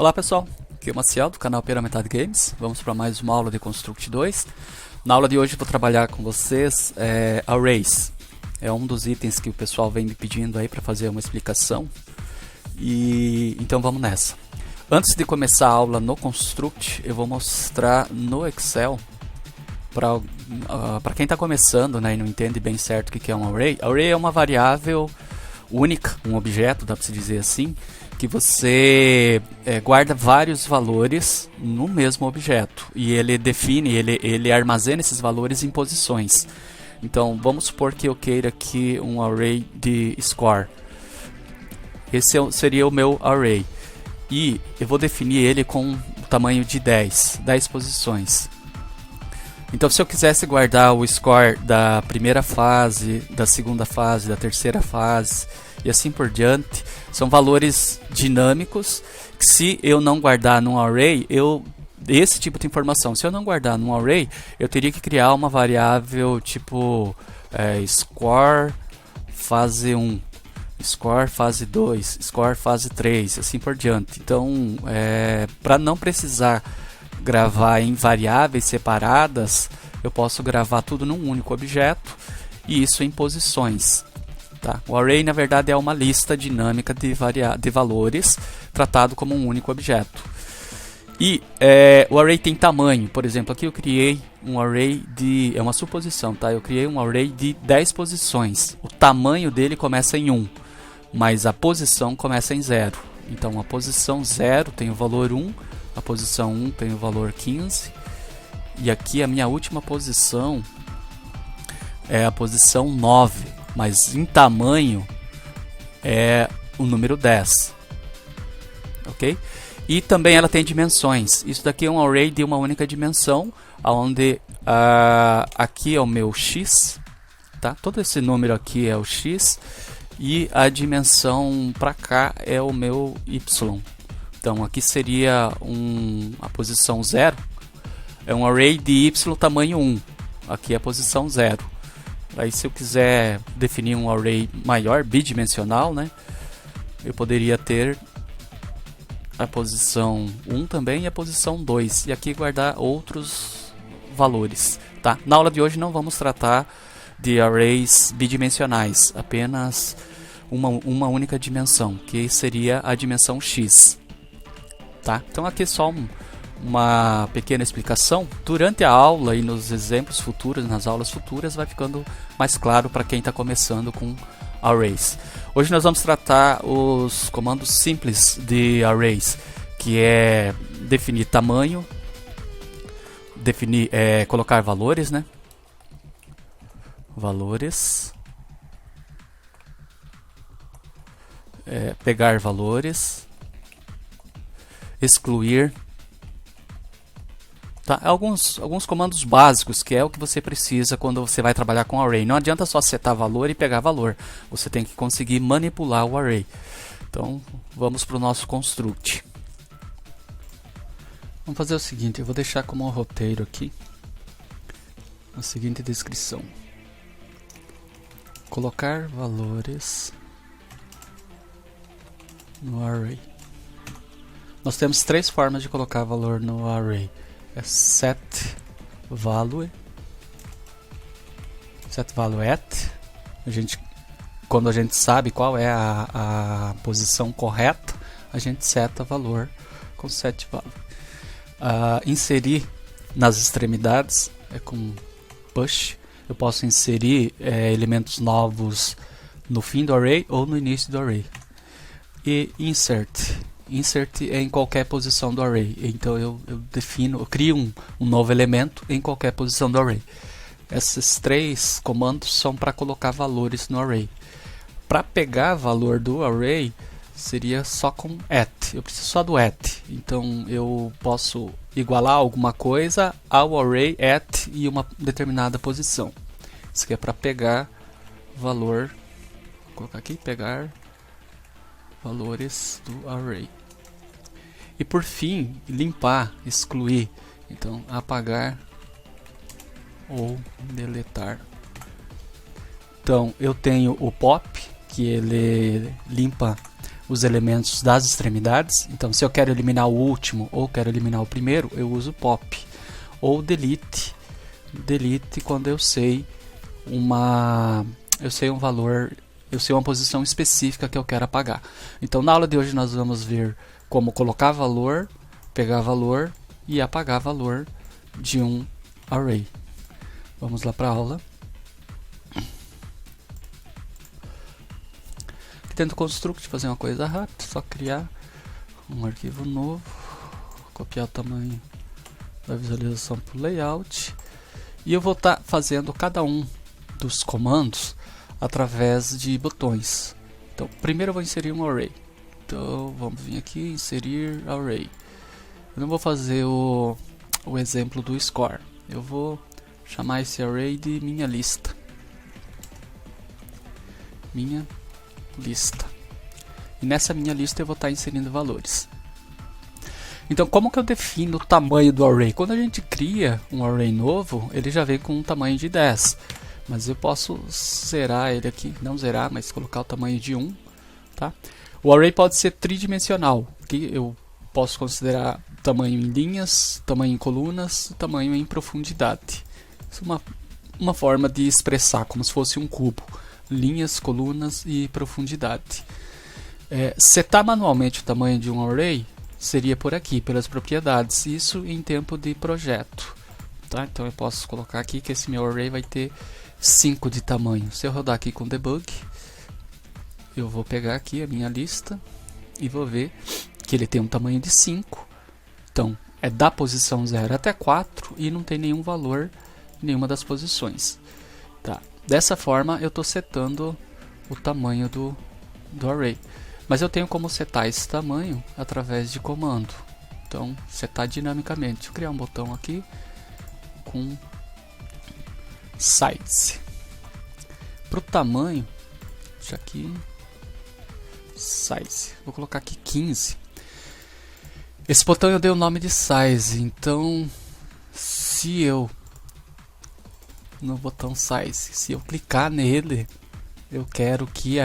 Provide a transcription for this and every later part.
Olá pessoal, aqui é o Maciel do canal Pela Metade Games. Vamos para mais uma aula de Construct 2. Na aula de hoje eu vou trabalhar com vocês Arrays. É um dos itens que o pessoal vem me pedindo aí para fazer uma explicação. Então vamos nessa. Antes de começar a aula no Construct, eu vou mostrar no Excel para quem está começando, né, e não entende bem certo o que é um Array. Array é uma variável única, um objeto, dá para se dizer assim, que você guarda vários valores no mesmo objeto e ele define, ele armazena esses valores em posições. Então vamos supor que eu queira aqui um array de score. Esse seria o meu array e eu vou definir ele com o tamanho de 10 posições. Então se eu quisesse guardar o score da primeira fase, da segunda fase, da terceira fase e assim por diante, são valores dinâmicos que, se eu não guardar num array, esse tipo de informação, se eu não guardar num array, eu teria que criar uma variável tipo score fase 1, score fase 2, score fase 3, assim por diante. Então, para não precisar gravar em variáveis separadas, eu posso gravar tudo num único objeto, e isso em posições. Tá? O array, na verdade, é uma lista dinâmica de valores tratado como um único objeto. E o array tem tamanho. Por exemplo, aqui eu criei um array é uma suposição, tá? Eu criei um array de 10 posições. O tamanho dele começa em 1, mas a posição começa em 0. Então a posição 0 tem o valor 1, a posição 1 tem o valor 15, e aqui a minha última posição é a posição 9, mas em tamanho é o número 10, ok? E também ela tem dimensões. Isso daqui é um array de uma única dimensão, onde aqui é o meu x, tá? Todo esse número aqui é o x, e a dimensão para cá é o meu y. Então aqui seria a posição 0, é um array de y tamanho 1, aqui é a posição 0. Aí se eu quiser definir um array maior, bidimensional, né, eu poderia ter a posição 1 também e a posição 2, e aqui guardar outros valores. Tá? Na aula de hoje não vamos tratar de arrays bidimensionais, apenas uma única dimensão, que seria a dimensão x. Tá? Então aqui é só uma pequena explicação. Durante a aula e nos exemplos futuros, nas aulas futuras, vai ficando mais claro para quem está começando com arrays. Hoje nós vamos tratar os comandos simples de arrays, que é definir tamanho, colocar valores, né? Valores, pegar valores, excluir. Tá? Alguns comandos básicos, que é o que você precisa quando você vai trabalhar com array. Não adianta só setar valor e pegar valor. Você tem que conseguir manipular o array. Então, vamos para o nosso construct. Vamos fazer o seguinte, eu vou deixar como um roteiro aqui a seguinte descrição. Colocar valores no array. Nós temos 3 formas de colocar valor no array. Set value at. Quando a gente sabe qual é a posição correta, a gente seta valor com set value. Inserir nas extremidades é com push. Eu posso inserir elementos novos no fim do array ou no início do array. E insert é em qualquer posição do array. Então eu crio um novo elemento em qualquer posição do array. Esses 3 comandos são para colocar valores no array. Para pegar valor do array seria só com at. Eu preciso só do at. Então eu posso igualar alguma coisa ao array at e uma determinada posição. Isso aqui é para pegar valor. Vou colocar aqui, pegar valores do array. E por fim, limpar, excluir. Então, apagar ou deletar. Então, eu tenho o pop, que ele limpa os elementos das extremidades. Então, se eu quero eliminar o último ou quero eliminar o primeiro, eu uso pop. Ou delete. Delete quando eu sei um valor, eu sei uma posição específica que eu quero apagar. Então, na aula de hoje nós vamos ver como colocar valor, pegar valor e apagar valor de um array. Vamos lá para a aula. Dentro do construct, fazer uma coisa rápida, só criar um arquivo novo, copiar o tamanho da visualização para o layout, e eu vou estar fazendo cada um dos comandos através de botões. Então, primeiro eu vou inserir um array. Então, vamos vir aqui, inserir array. Eu não vou fazer o exemplo do score. Eu vou chamar esse array de minha lista. Minha lista. E nessa minha lista eu vou estar inserindo valores. Então, como que eu defino o tamanho do array? Quando a gente cria um array novo, ele já vem com um tamanho de 10. Mas eu posso zerar ele aqui, não zerar, mas colocar o tamanho de 1, tá? O array pode ser tridimensional, que eu posso considerar tamanho em linhas, tamanho em colunas, tamanho em profundidade. Isso é uma forma de expressar, como se fosse um cubo. Linhas, colunas e profundidade. Setar manualmente o tamanho de um array seria por aqui, pelas propriedades, isso em tempo de projeto, tá? Então eu posso colocar aqui que esse meu array vai ter 5 de tamanho. Se eu rodar aqui com debug, eu vou pegar aqui a minha lista e vou ver que ele tem um tamanho de 5. Então é da posição 0 até 4 e não tem nenhum valor em nenhuma das posições, tá? Dessa forma eu estou setando o tamanho do array. Mas eu tenho como setar esse tamanho através de comando. Então, setar dinamicamente. Deixa eu criar um botão aqui com size. Para o tamanho, deixa aqui, size. Vou colocar aqui 15. Esse botão eu dei o nome de size. Então, se eu no botão size, se eu clicar nele, eu quero que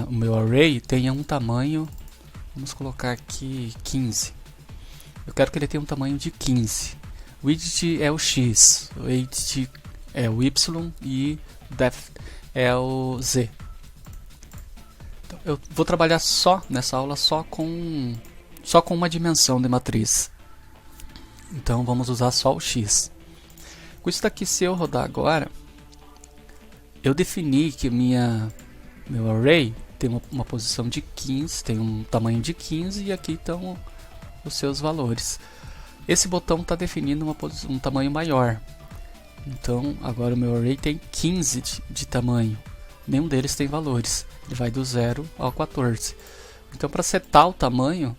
o meu array tenha um tamanho, vamos colocar aqui 15. Eu quero que ele tenha um tamanho de 15. O widget é o X, o height é o Y e depth é o Z. Então, eu vou trabalhar nessa aula só com uma dimensão de matriz. Então vamos usar só o X. Com isso daqui, se eu rodar agora, eu defini que meu array tem uma posição de 15, tem um tamanho de 15 e aqui estão os seus valores. Esse botão está definindo um tamanho maior. Então agora o meu array tem 15 de tamanho. Nenhum deles tem valores. Ele vai do 0 ao 14. Então para setar o tamanho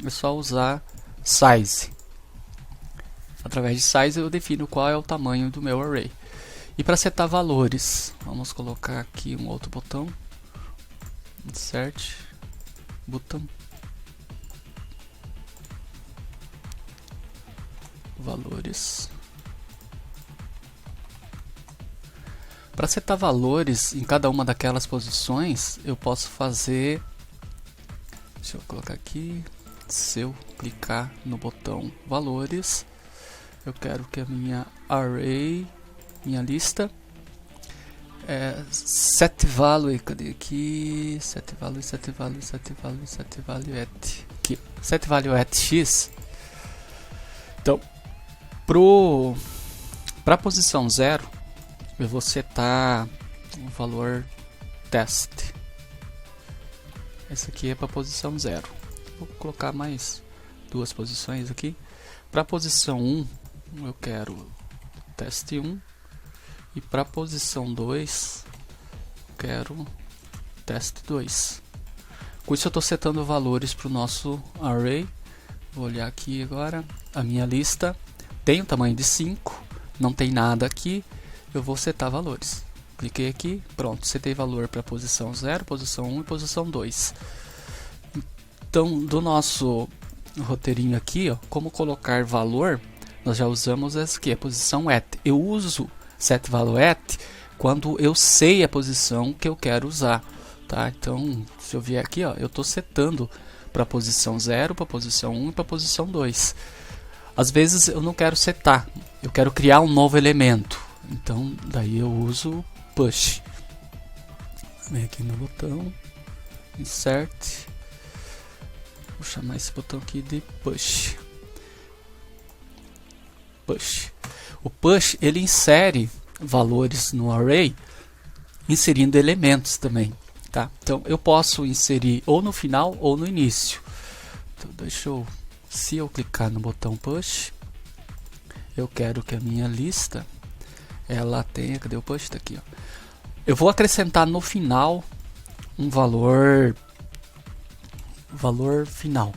é só usar size. Através de size eu defino qual é o tamanho do meu array. E para setar valores, vamos colocar aqui um outro botão. Insert button. Valores. Para setar valores em cada uma daquelas posições, eu posso fazer... Deixa eu colocar aqui. Se eu clicar no botão valores, eu quero que a minha array, minha lista, set value, cadê aqui? Set value at aqui. Set value at x. Então, para a posição 0, eu vou setar o valor test. Esse aqui é para a posição 0. Vou colocar mais duas posições aqui. Para a posição 1, eu quero teste 1. E para a posição 2, eu quero teste 2. Com isso eu estou setando valores para o nosso array. Vou olhar aqui agora. A minha lista tem o tamanho de 5. Não tem nada aqui. Eu vou setar valores. Cliquei aqui. Pronto. Setei valor para a posição 0, posição 1 e posição 2. Então, do nosso roteirinho aqui, ó, como colocar valor, nós já usamos essa aqui, a posição at. Eu uso set value at quando eu sei a posição que eu quero usar. tá? Então, se eu vier aqui, ó, eu estou setando para a posição 0, para a posição 1 e para a posição 2. Às vezes eu não quero setar, eu quero criar um novo elemento. Então, daí eu uso push. Vem aqui no botão, insert. Vou chamar esse botão aqui de push. Push. O push, ele insere valores no array, inserindo elementos também, tá? Então eu posso inserir ou no final ou no início. Então deixa eu, se eu clicar no botão push, eu quero que a minha lista ela tenha, cadê o push? Tá aqui, ó. Eu vou acrescentar no final um valor final,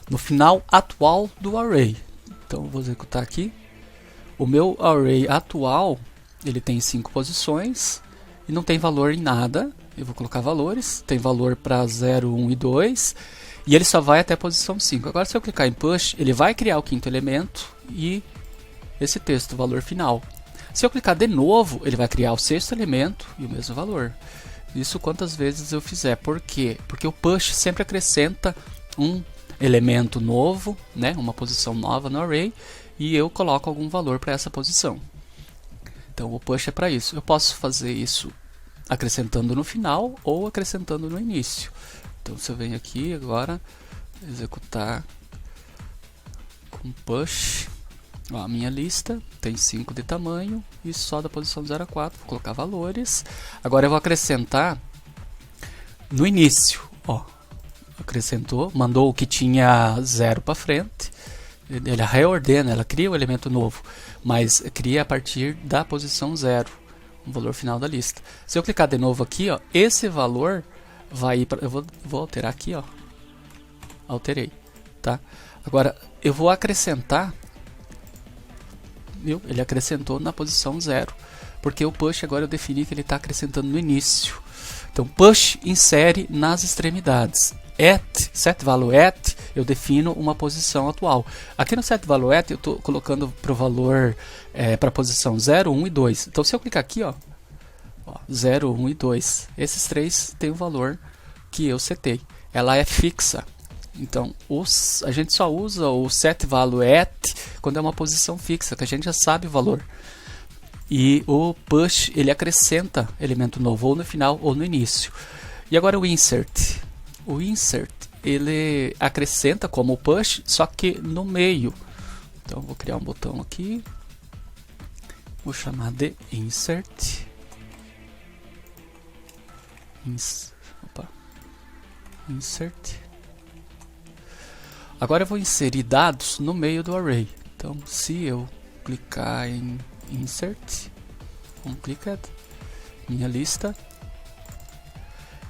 no final atual do array. Então eu vou executar aqui. O meu array atual, ele tem 5 posições e não tem valor em nada. Eu vou colocar valores, tem valor para 0, 1 e 2 e ele só vai até a posição 5. Agora se eu clicar em push, ele vai criar o quinto elemento e esse texto, valor final. Se eu clicar de novo, ele vai criar o sexto elemento e o mesmo valor. Isso quantas vezes eu fizer. Por quê? Porque o push sempre acrescenta um elemento novo, né? Uma posição nova no array, e eu coloco algum valor para essa posição. Então o push é para isso. Eu posso fazer isso acrescentando no final ou acrescentando no início. Então se eu venho aqui agora, executar com push, ó, a minha lista tem 5 de tamanho e só da posição 0 a 4, vou colocar valores. Agora eu vou acrescentar no início, ó, acrescentou, mandou o que tinha 0 para frente, ele reordena, ela cria o elemento novo, mas cria a partir da posição 0, o valor final da lista. Se eu clicar de novo aqui, ó, esse valor vai ir para, eu vou alterar aqui, ó, alterei, tá? Agora eu vou acrescentar, viu? Ele acrescentou na posição 0, porque o push agora eu defini que ele está acrescentando no início. Então push insere nas extremidades. Set_value at, eu defino uma posição atual. Aqui no set_value at eu estou colocando para o valor, para a posição 0, 1 e 2. Então se eu clicar aqui, ó, 0, 1 e 2, esses três têm o valor que eu setei. Ela é fixa. Então a gente só usa o set_value at quando é uma posição fixa, que a gente já sabe o valor. E o push, ele acrescenta elemento novo ou no final ou no início. E agora o insert. O insert, ele acrescenta como o push, só que no meio. Então vou criar um botão aqui. Vou chamar de insert. Insert. Agora eu vou inserir dados no meio do array. Então se eu clicar em insert, minha lista,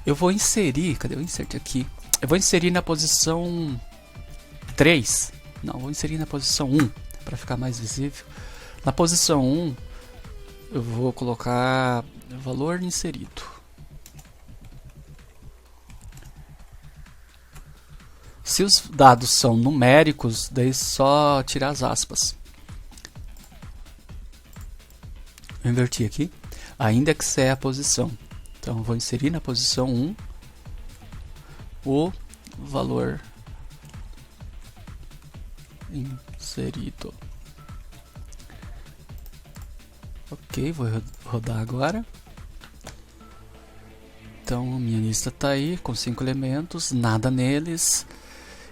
eu vou inserir, cadê o insert aqui? Eu vou inserir na posição 3, não, vou inserir na posição 1, para ficar mais visível. Na posição 1, eu vou colocar valor inserido. Se os dados são numéricos, daí só tirar as aspas. Eu inverti aqui. A index é a posição. Então eu vou inserir na posição 1 o valor inserido. Ok, vou rodar agora. Então a minha lista está aí com 5 elementos, nada neles.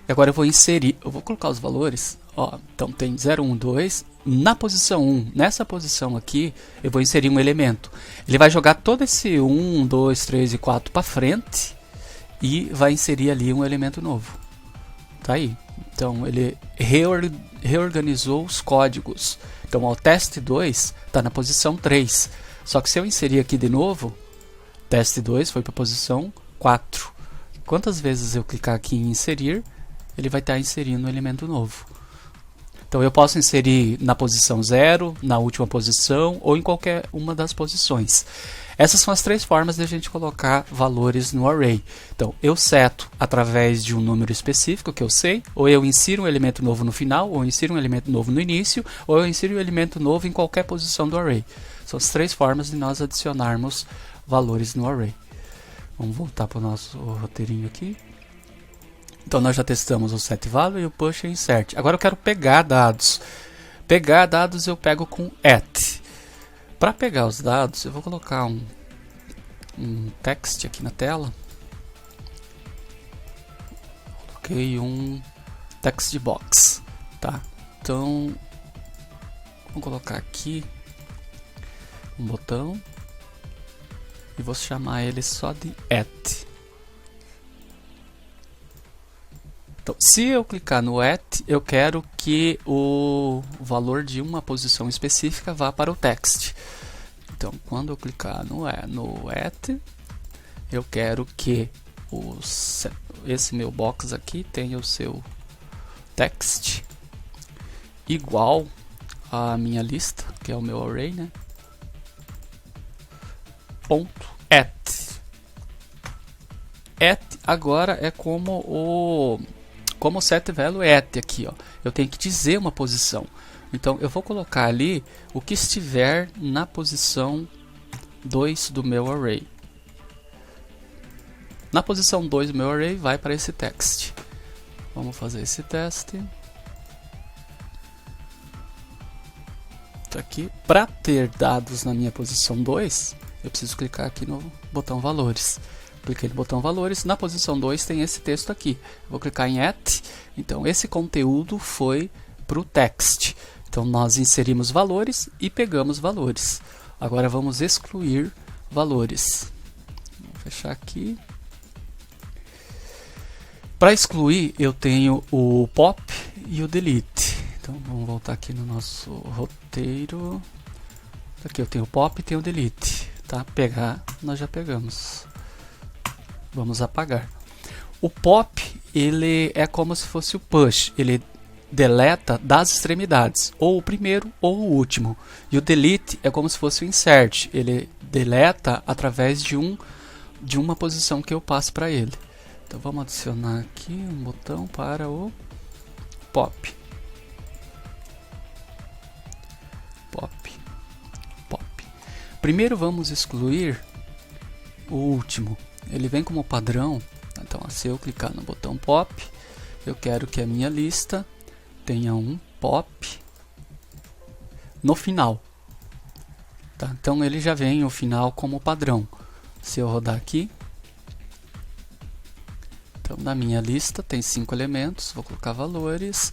E agora eu vou inserir, eu vou colocar os valores. Ó, então tem 0, 1, 2. Na posição 1, nessa posição aqui, eu vou inserir um elemento. Ele vai jogar todo esse 1, 2, 3 e 4 para frente e vai inserir ali um elemento novo. Tá aí. Então ele reorganizou os códigos. Então o teste 2 está na posição 3. Só que se eu inserir aqui de novo, teste 2 foi para a posição 4. Quantas vezes eu clicar aqui em inserir, ele vai estar inserindo um elemento novo. Então eu posso inserir na posição 0, na última posição ou em qualquer uma das posições. Essas são as 3 formas de a gente colocar valores no array. Então eu seto através de um número específico que eu sei, ou eu insiro um elemento novo no final, ou eu insiro um elemento novo no início, ou eu insiro um elemento novo em qualquer posição do array. São as 3 formas de nós adicionarmos valores no array. Vamos voltar para o nosso roteirinho aqui. Então nós já testamos o setValue e o push e insert. Agora eu quero pegar dados. Pegar dados eu pego com at. Para pegar os dados eu vou colocar um text aqui na tela. Coloquei um text box, tá? Então vou colocar aqui um botão e vou chamar ele só de at. Então, se eu clicar no at, eu quero que o valor de uma posição específica vá para o text. Então, quando eu clicar no at, eu quero que esse meu box aqui tenha o seu text igual à minha lista, que é o meu array, né? Ponto at. At agora é como o setValue at aqui, ó. Eu tenho que dizer uma posição. Então eu vou colocar ali o que estiver na posição 2 do meu array. Na posição 2 do meu array vai para esse text. Vamos fazer esse teste. Tá aqui. Para ter dados na minha posição 2, eu preciso clicar aqui no botão valores. Cliquei no botão valores, na posição 2 tem esse texto aqui. Vou clicar em at, então esse conteúdo foi para o text. Então nós inserimos valores e pegamos valores. Agora vamos excluir valores. Vou fechar aqui. Para excluir eu tenho o pop e o delete. Então vamos voltar aqui no nosso roteiro. Aqui eu tenho o pop e tenho o delete. Tá? Pegar, nós já pegamos. Vamos apagar. O pop, ele é como se fosse o push. Ele deleta das extremidades, ou o primeiro ou o último. E o delete é como se fosse o insert. Ele deleta através de uma posição que eu passo para ele. Então vamos adicionar aqui um botão para o pop. Pop. Primeiro vamos excluir o último. Ele vem como padrão. Então, se eu clicar no botão pop, eu quero que a minha lista tenha um pop no final. Tá? Então, ele já vem o final como padrão. Se eu rodar aqui, então na minha lista tem 5 elementos, vou colocar valores.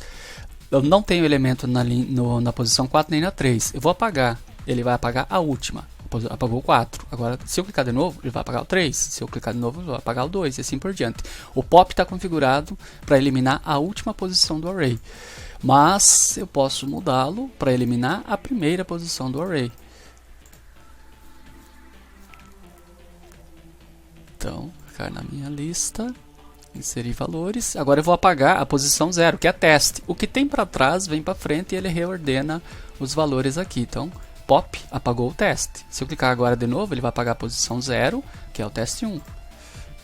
Eu não tenho elemento na posição 4 nem na 3. Eu vou apagar. Ele vai apagar a última. Apagou o 4. Agora, se eu clicar de novo, ele vai apagar o 3. Se eu clicar de novo, ele vai apagar o 2 e assim por diante. O pop está configurado para eliminar a última posição do array. Mas eu posso mudá-lo para eliminar a primeira posição do array. Então, clicar na minha lista, inserir valores. Agora eu vou apagar a posição 0, que é teste. O que tem para trás vem para frente e ele reordena os valores aqui. Então, pop apagou o teste. Se eu clicar agora de novo, ele vai apagar a posição 0, que é o teste 1.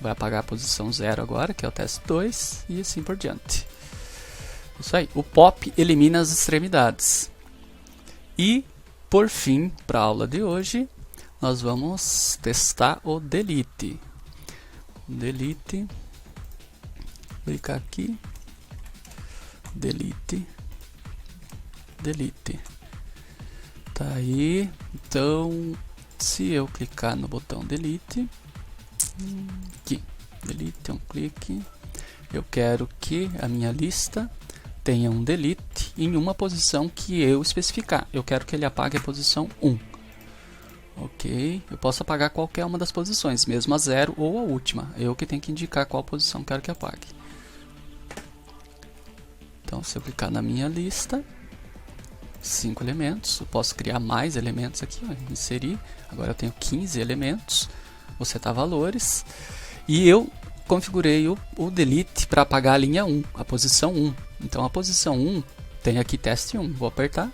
Vai apagar a posição 0 agora, que é o teste 2, e assim por diante. Isso aí. O pop elimina as extremidades. E, por fim, para a aula de hoje, nós vamos testar o delete. Delete. Clicar aqui. Delete. Delete. Tá aí. Então, se eu clicar no botão delete, aqui, delete, um clique, eu quero que a minha lista tenha um delete em uma posição que eu especificar. Eu quero que ele apague a posição 1. Ok, eu posso apagar qualquer uma das posições, mesmo a 0 ou a última. Eu que tenho que indicar qual posição quero que apague. Então, se eu clicar na minha lista, 5 elementos, eu posso criar mais elementos aqui, ó, inserir. Agora eu tenho 15 elementos, vou setar valores. E eu configurei o delete para apagar a linha 1, a posição 1. Então a posição 1 tem aqui teste 1, vou apertar,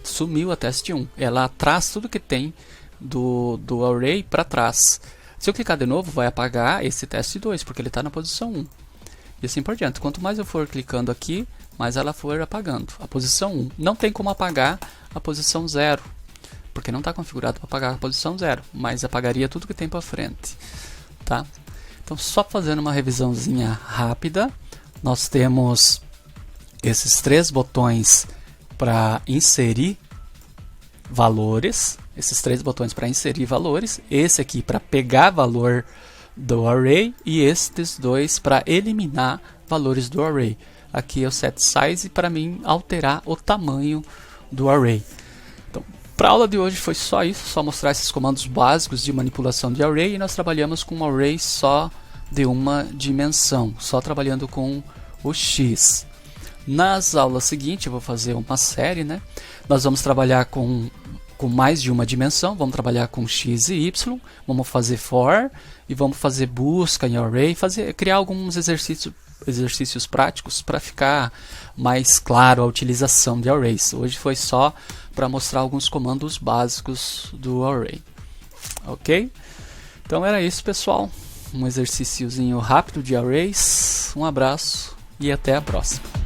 sumiu a teste 1. Ela traz tudo que tem do array para trás. Se eu clicar de novo, vai apagar esse teste 2, porque ele está na posição 1. E assim por diante. Quanto mais eu for clicando aqui, mais ela for apagando. A posição 1. Não tem como apagar a posição 0, porque não está configurado para apagar a posição 0, mas apagaria tudo que tem para frente, tá? Então, só fazendo uma revisãozinha rápida, nós temos esses 3 botões para inserir valores, esse aqui para pegar valor do array e estes 2 para eliminar valores do array. Aqui é o set size para mim alterar o tamanho do array. Então, para a aula de hoje foi só isso, só mostrar esses comandos básicos de manipulação de array, e nós trabalhamos com um array só de uma dimensão, só trabalhando com o x. Nas aulas seguintes, eu vou fazer uma série, né? Nós vamos trabalhar com mais de uma dimensão, vamos trabalhar com x e y, vamos fazer for e vamos fazer busca em array, criar alguns exercícios práticos para ficar mais claro a utilização de arrays. Hoje foi só para mostrar alguns comandos básicos do array. Ok? Então era isso, pessoal. Um exercíciozinho rápido de arrays. Um abraço e até a próxima.